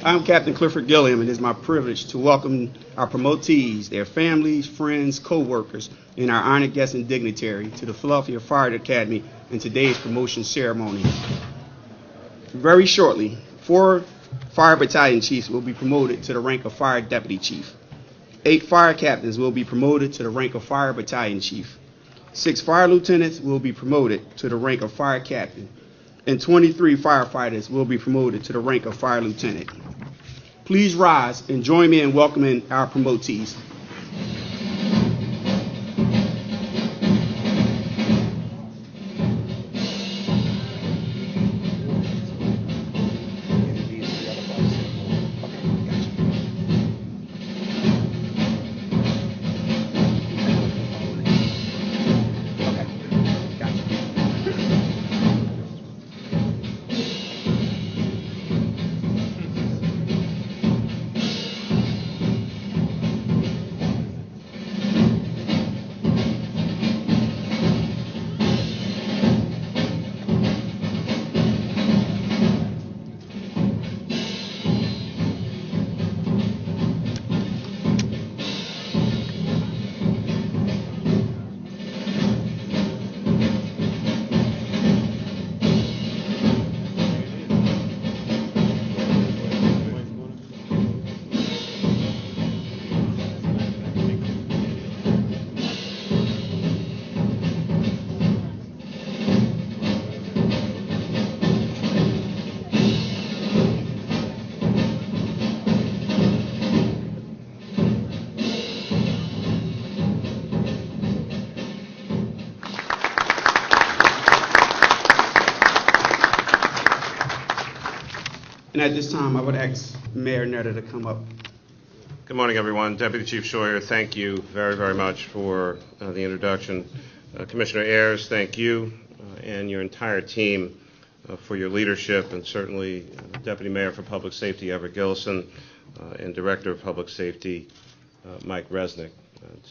I'm Captain Clifford Gilliam, and it is my privilege to welcome our promotees, their families, friends, co-workers, and our honored guests and dignitary to the Philadelphia Fire Academy in today's promotion ceremony. Very shortly, 4 fire battalion chiefs will be promoted to the rank of fire deputy chief. 8 fire captains will be promoted to the rank of fire battalion chief. 6 fire lieutenants will be promoted to the rank of fire captain, and 23 firefighters will be promoted to the rank of fire lieutenant. Please rise and join me in welcoming our promotees. And at this time, I would ask Mayor Netter to come up. Good morning, everyone. Deputy Chief Scheuer, thank you very, very much for the introduction. Commissioner Ayers, thank you and your entire team for your leadership, and certainly Deputy Mayor for Public Safety, Everett Gillison, and Director of Public Safety, Mike Resnick.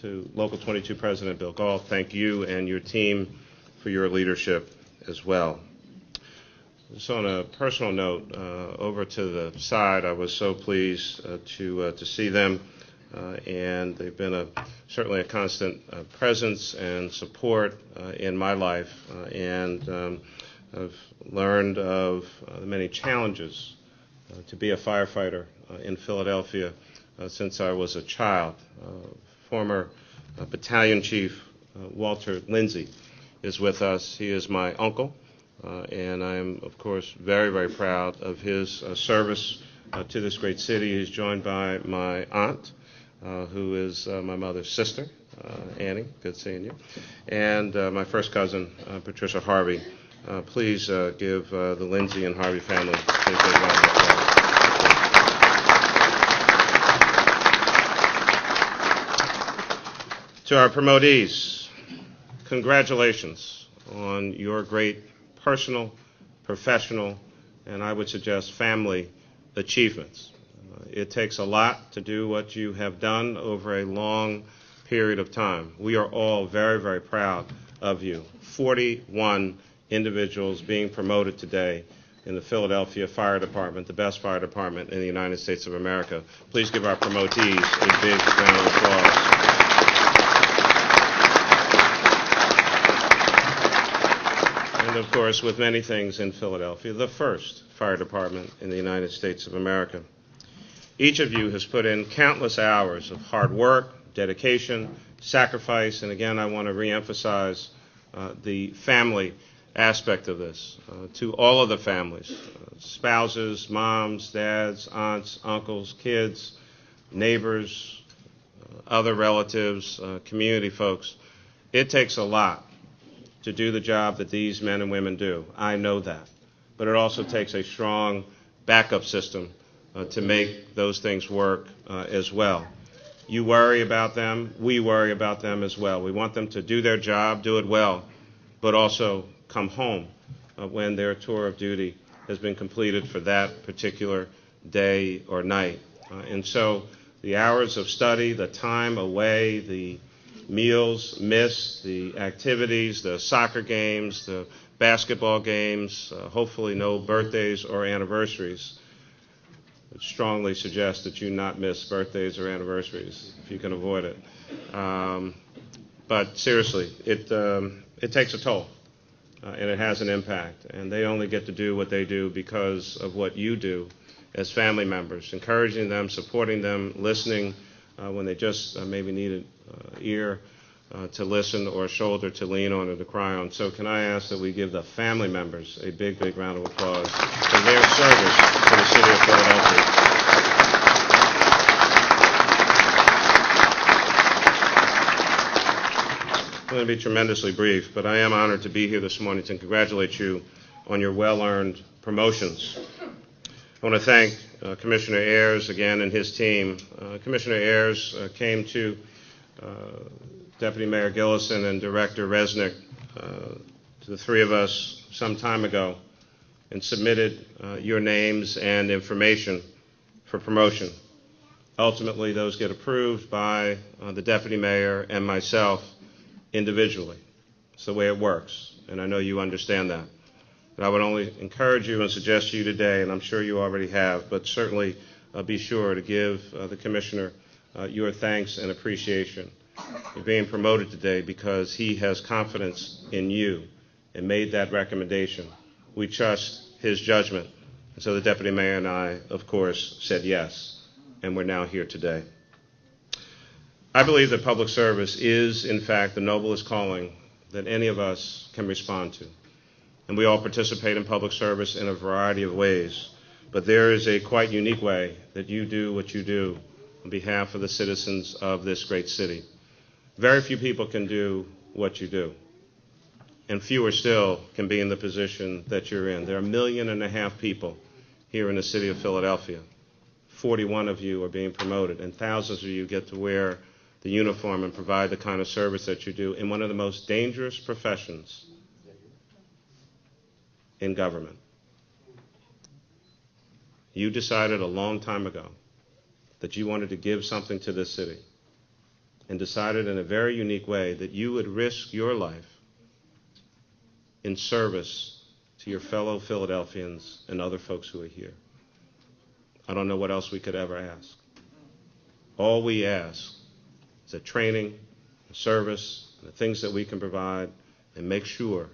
To Local 22 President Bill Galt, thank you and your team for your leadership as well. So on a personal note, over to the side, I was so pleased to see them, and they've been certainly a constant presence and support in my life, and I've learned of the many challenges to be a firefighter in Philadelphia since I was a child. Former Battalion Chief Walter Lindsay is with us. He is my uncle. And I'm, of course, very, very proud of his service to this great city. He's joined by my aunt, who is my mother's sister, Annie, good seeing you, and my first cousin, Patricia Harvey. Please give the Lindsay and Harvey family a big round of applause. To our promotees, congratulations on your great personal, professional, and I would suggest family achievements. It takes a lot to do what you have done over a long period of time. We are all very, very proud of you. 41 individuals being promoted today in the Philadelphia Fire Department, the best fire department in the United States of America. Please give our promotees a big round of applause. And of course, with many things in Philadelphia, the first fire department in the United States of America. Each of you has put in countless hours of hard work, dedication, sacrifice, and again, I want to reemphasize the family aspect of this. To all of the families, spouses, moms, dads, aunts, uncles, kids, neighbors, other relatives, community folks, it takes a lot to do the job that these men and women do. I know that. But it also takes a strong backup system to make those things work as well. You worry about them. We worry about them as well. We want them to do their job, do it well, but also come home when their tour of duty has been completed for that particular day or night. And so the hours of study, the time away, the meals missed, the activities, the soccer games, the basketball games, hopefully no birthdays or anniversaries. strongly suggest that you not miss birthdays or anniversaries if you can avoid it. But seriously, it takes a toll, and it has an impact. And they only get to do what they do because of what you do as family members, encouraging them, supporting them, listening when they just maybe need an ear to listen or a shoulder to lean on or to cry on. So can I ask that we give the family members a big, big round of applause for their service to the city of Philadelphia. I'm going to be tremendously brief, but I am honored to be here this morning to congratulate you on your well-earned promotions. I want to thank Commissioner Ayers again and his team. Commissioner Ayers came to Deputy Mayor Gilliam and Director Resnick, to the three of us some time ago, and submitted your names and information for promotion. Ultimately, those get approved by the Deputy Mayor and myself individually. It's the way it works, and I know you understand that. But I would only encourage you and suggest to you today, and I'm sure you already have, but certainly be sure to give the Commissioner your thanks and appreciation. You're being promoted today because he has confidence in you and made that recommendation. We trust his judgment. And so the Deputy Mayor and I, of course, said yes, and we're now here today. I believe that public service is, in fact, the noblest calling that any of us can respond to. And we all participate in public service in a variety of ways. But there is a quite unique way that you do what you do on behalf of the citizens of this great city. Very few people can do what you do. And fewer still can be in the position that you're in. There are 1.5 million people here in the city of Philadelphia. 41 of you are being promoted, and thousands of you get to wear the uniform and provide the kind of service that you do in one of the most dangerous professions in government. You decided a long time ago that you wanted to give something to this city, and decided in a very unique way that you would risk your life in service to your fellow Philadelphians and other folks who are here. I don't know what else we could ever ask. All we ask is that training, service, and the things that we can provide, and make sure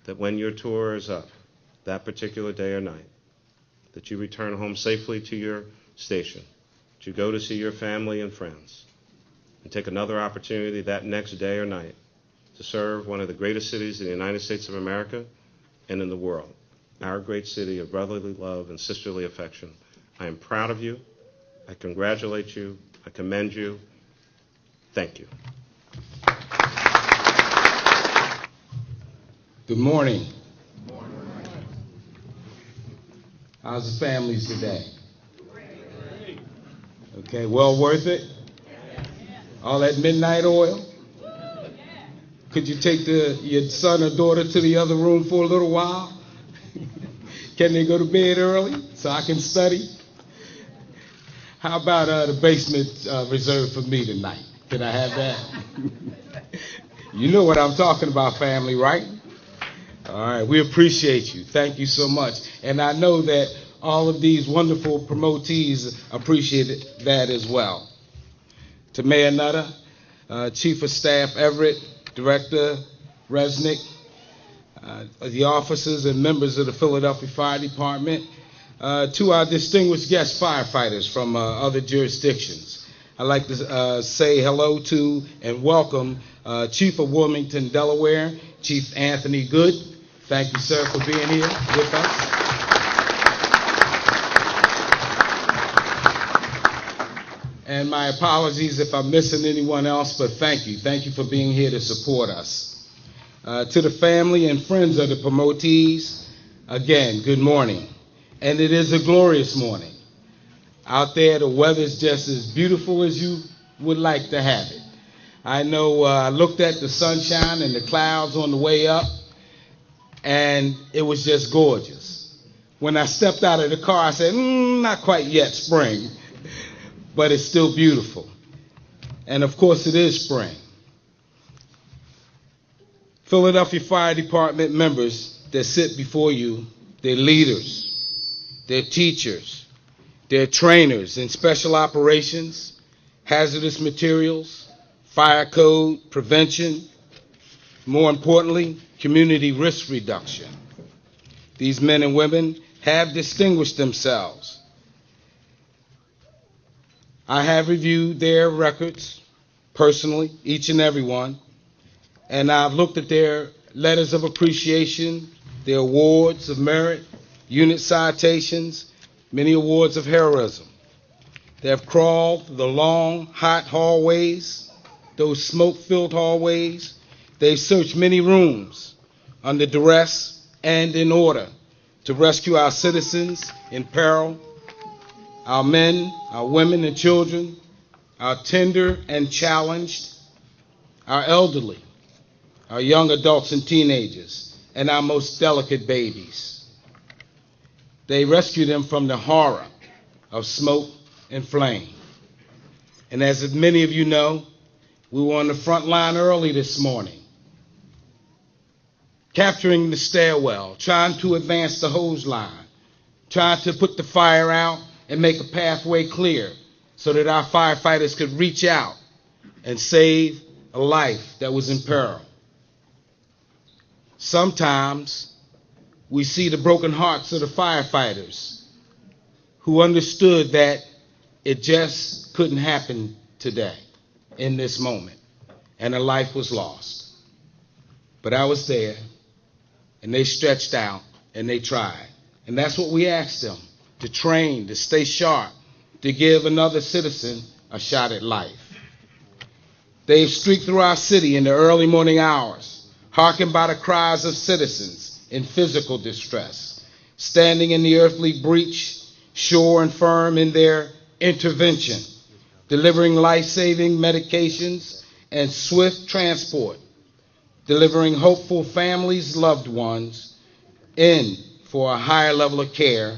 that when your tour is up, that particular day or night, that you return home safely to your station, that you go to see your family and friends, and take another opportunity that next day or night to serve one of the greatest cities in the United States of America and in the world, our great city of brotherly love and sisterly affection. I am proud of you. I congratulate you. I commend you. Thank you. Good morning. How's the families today? Okay, well worth it? All that midnight oil? Could you take your son or daughter to the other room for a little while? Can they go to bed early so I can study? How about the basement reserved for me tonight? Can I have that? You know what I'm talking about, family, right? All right, we appreciate you. Thank you so much. And I know that all of these wonderful promotees appreciate that as well. To Mayor Nutter, Chief of Staff Everett, Director Resnick, the officers and members of the Philadelphia Fire Department, to our distinguished guest firefighters from other jurisdictions. I'd like to say hello to and welcome Chief of Wilmington, Delaware, Chief Anthony Good. Thank you, sir, for being here with us. And my apologies if I'm missing anyone else, but thank you. Thank you for being here to support us. To the family and friends of the promotees, again, good morning. And it is a glorious morning. Out there, the weather's just as beautiful as you would like to have it. I know I looked at the sunshine and the clouds on the way up, and it was just gorgeous. When I stepped out of the car, I said, not quite yet spring, but it's still beautiful. And of course, it is spring. Philadelphia Fire Department members that sit before you, they're leaders, they're teachers, They're trainers in special operations, hazardous materials, fire code, prevention, more importantly, community risk reduction. These men and women have distinguished themselves. I have reviewed their records personally, each and every one, and I've looked at their letters of appreciation, their awards of merit, unit citations, many awards of heroism. They have crawled the long, hot hallways, those smoke-filled hallways. They've searched many rooms under duress and in order to rescue our citizens in peril, our men, our women and children, our tender and challenged, our elderly, our young adults and teenagers, and our most delicate babies. They rescue them from the horror of smoke and flame. And as many of you know, we were on the front line early this morning, capturing the stairwell, trying to advance the hose line, trying to put the fire out and make a pathway clear so that our firefighters could reach out and save a life that was in peril. Sometimes we see the broken hearts of the firefighters who understood that it just couldn't happen today in this moment, and a life was lost. But I was there, and they stretched out, and they tried. And that's what we asked them, to train, to stay sharp, to give another citizen a shot at life. They've streaked through our city in the early morning hours, hearkened by the cries of citizens in physical distress, standing in the earthly breach, sure and firm in their intervention, delivering life-saving medications and swift transport, delivering hopeful families, loved ones, in for a higher level of care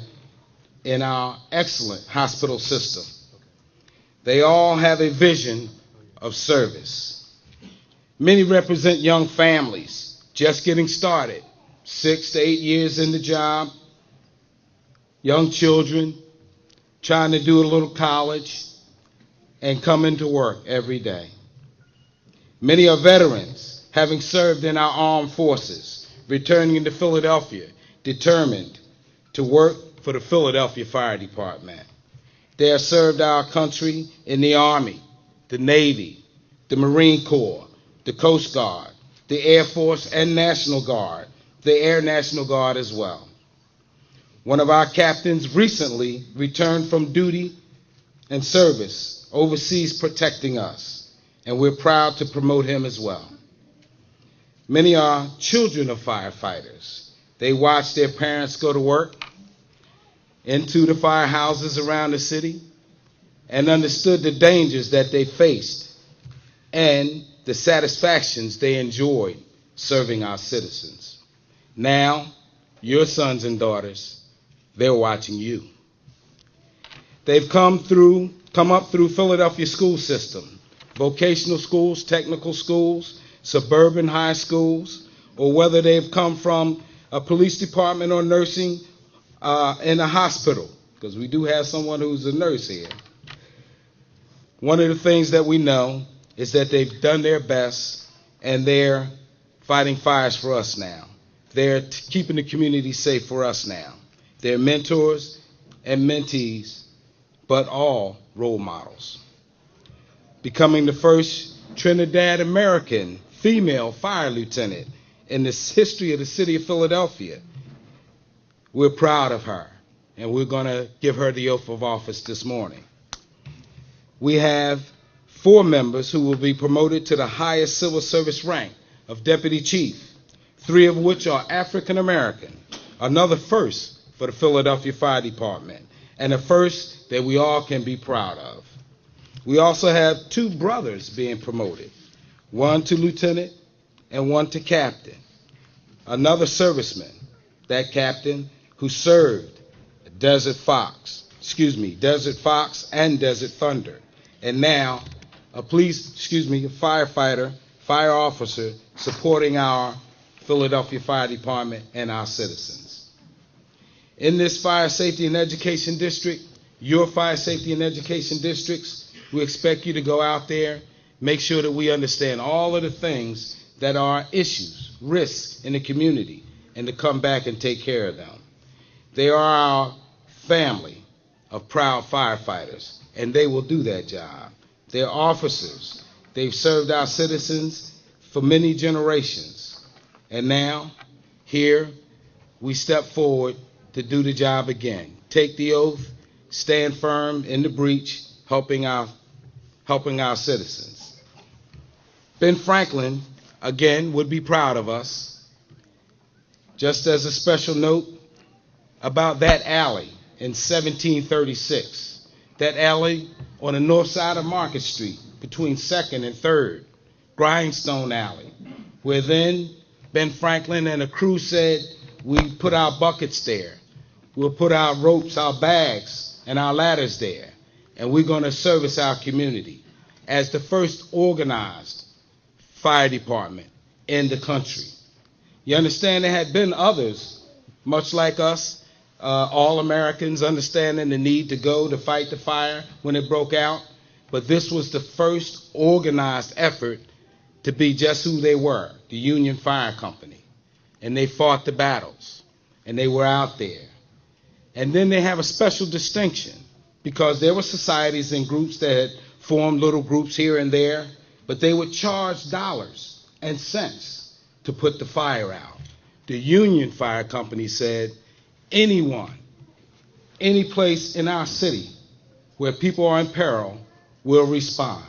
in our excellent hospital system. They all have a vision of service. Many represent young families just getting started, 6 to 8 years in the job, young children trying to do a little college and come into work every day. Many are veterans, having served in our armed forces, returning to Philadelphia, determined to work for the Philadelphia Fire Department. They have served our country in the Army, the Navy, the Marine Corps, the Coast Guard, the Air Force and National Guard, the Air National Guard as well. One of our captains recently returned from duty and service overseas protecting us, and we're proud to promote him as well. Many are children of firefighters. They watch their parents go to work into the firehouses around the city and understood the dangers that they faced and the satisfactions they enjoyed serving our citizens. Now, your sons and daughters, they're watching you. They've come up through Philadelphia school system, vocational schools, technical schools, suburban high schools, or whether they've come from a police department or nursing in a hospital, because we do have someone who's a nurse here. One of the things that we know is that they've done their best, and they're fighting fires for us now. They're keeping the community safe for us now. They're mentors and mentees, but all role models. Becoming the first Trinidad American female fire lieutenant in the history of the city of Philadelphia. We're proud of her, and we're going to give her the oath of office this morning. We have 4 members who will be promoted to the highest civil service rank of deputy chief, 3 of which are African American, another first for the Philadelphia Fire Department, and a first that we all can be proud of. We also have 2 brothers being promoted, one to lieutenant and one to captain. Another serviceman, that captain, who served Desert Fox and Desert Thunder, and now a firefighter, fire officer supporting our Philadelphia Fire Department and our citizens. In this fire safety and education district, your fire safety and education districts, we expect you to go out there, make sure that we understand all of the things that are issues, risks in the community, and to come back and take care of them. They are our family of proud firefighters, and they will do that job. They're officers. They've served our citizens for many generations. And now, here, we step forward to do the job again. Take the oath, stand firm in the breach, helping our citizens. Ben Franklin, again, would be proud of us. Just as a special note about that alley in 1736, that alley on the north side of Market Street between 2nd and 3rd, Grindstone Alley, where then Ben Franklin and a crew said, we put our buckets there, we'll put our ropes, our bags, and our ladders there, and we're going to service our community as the first organized fire department in the country. You understand there had been others, much like us, all Americans understanding the need to go to fight the fire when it broke out, but this was the first organized effort to be just who they were, the Union Fire Company. And they fought the battles, and they were out there. And then they have a special distinction, because there were societies and groups that had formed little groups here and there, but they would charge dollars and cents to put the fire out. The Union Fire Company said, anyone, any place in our city where people are in peril will respond.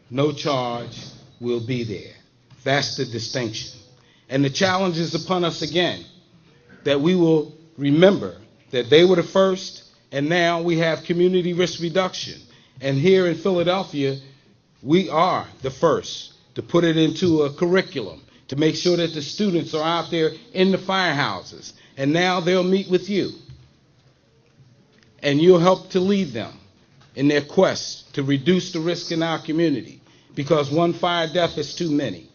No charge, will be there. That's the distinction. And the challenge is upon us again, that we will remember that they were the first, and now we have community risk reduction. And here in Philadelphia, we are the first to put it into a curriculum, to make sure that the students are out there in the firehouses. And now they'll meet with you. And you'll help to lead them in their quest to reduce the risk in our community, because one fire death is too many.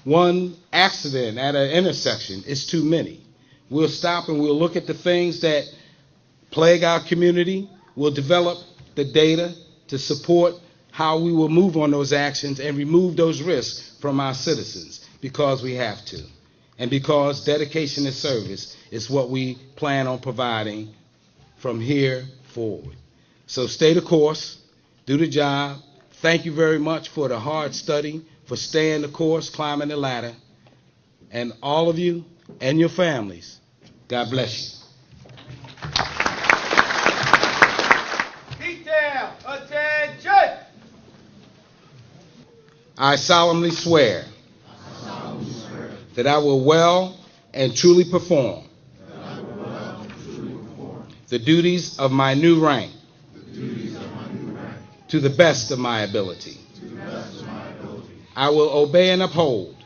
One accident at an intersection is too many. We'll stop and we'll look at the things that plague our community. We'll develop the data to support how we will move on those actions and remove those risks from our citizens, because we have to. And because dedication and service is what we plan on providing from here forward. So stay the course, do the job. Thank you very much for the hard study, for staying the course, climbing the ladder. And all of you and your families, God bless you. Detail, attention! I solemnly swear that I will well and truly perform the duties of my new rank to the best of my ability. I will obey and uphold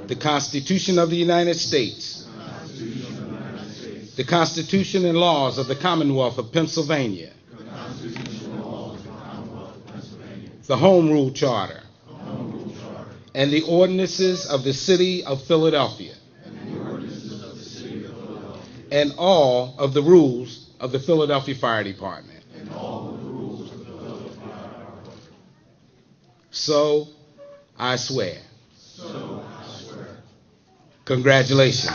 the Constitution of the United States, the Constitution and laws of the Commonwealth of Pennsylvania, the Home Rule Charter, and the ordinances of the City of Philadelphia, and all of the rules of the Philadelphia Fire Department. So I swear. Congratulations.